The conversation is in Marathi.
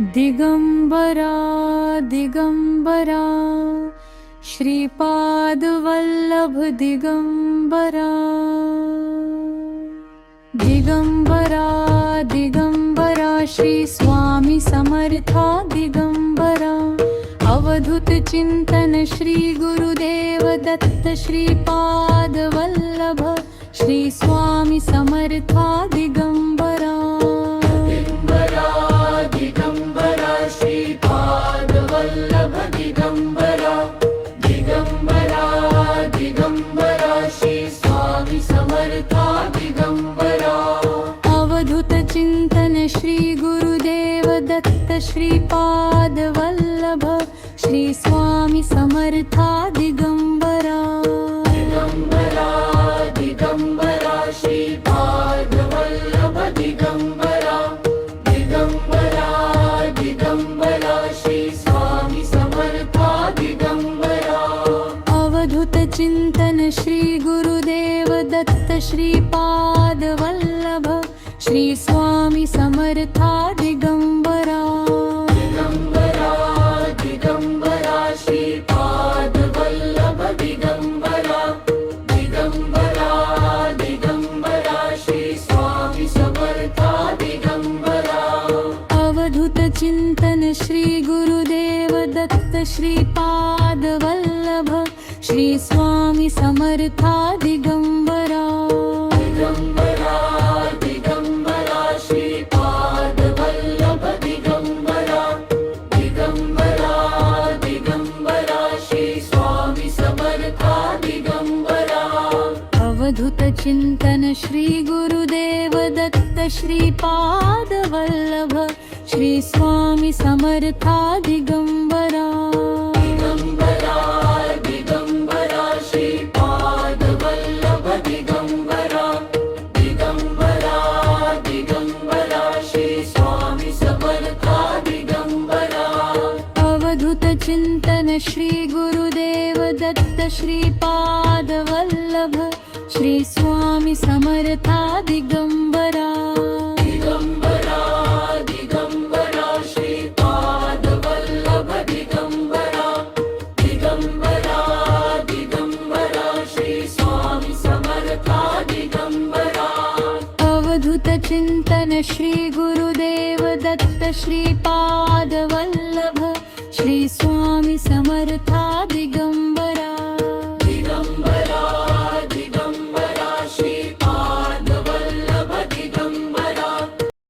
दिगंबरा दिगंबरा श्रीपादवल्लभ दिगंबरा दिगंबरा दिगंबरा श्री स्वामी समर्था दिगंबरा अवधूत चिंतन श्री गुरुदेव दत्त श्रीपादवल्लभ श्री स्वामी समर्था दिगंबरा दिगंबरा श्रीपादवल्लभ दिगंबरा दिगंबरा दिगंबरा श्री स्वामी समर्था दिगंबरा अवधूत चिंतन श्री गुरुदेव दत्त श्रीपादवल्लभ श्री स्वामी समर्था दिगंबरा दिगंबरा दिगंबरा श्रीपादवल्लभ दिगंबरा दिगंबरा दिगंबरा श्री स्वामी समर्था दिगंबरा अवधूत चिंतन श्री गुरुदेव दत्त श्रीपादवल्लभ श्री स्वामी समर्था दिगंबरा दिगंबरा दिगंबरा श्रीपादवल्लभ दिगंबरा दिगंबरा दिगंबरा श्री स्वामी समर्था दिगंबरा अवधूत चिंतन श्री गुरुदेव दत्त श्रीपादवल्लभ श्री स्वामी समर्था दिगंबरा दिगंबरा दिगंबरा श्रीपादवल्लभ दिगंबरा दिगंबरा दिगंबरा श्री स्वामी समर्था दिगंबरा अवधूत चिंतन श्री गुरुदेव दत्त श्रीपादवल्लभ श्री स्वामी समर्था दिगंबरा दिगंबरा दिगंबरा श्रीपादवल्लभ दिगंबरा दिगंबरा दिगंबरा श्री स्वामी समर्था दिगंबरा अवधूत चिंतन श्री गुरुदेव दत्त श्रीपादवल्लभ श्री स्वामी समर्था दिगंबरा दिगंबरा दिगंबरा श्रीपादवल्लभ दिगंबरा दिगंबरा दिगंबरा श्री स्वामी समर्था दिगंबरा अवधूत चिंतन श्री गुरुदेव दत्त श्रीपादवल्लभ श्री स्वामी समर्था दिगंबरा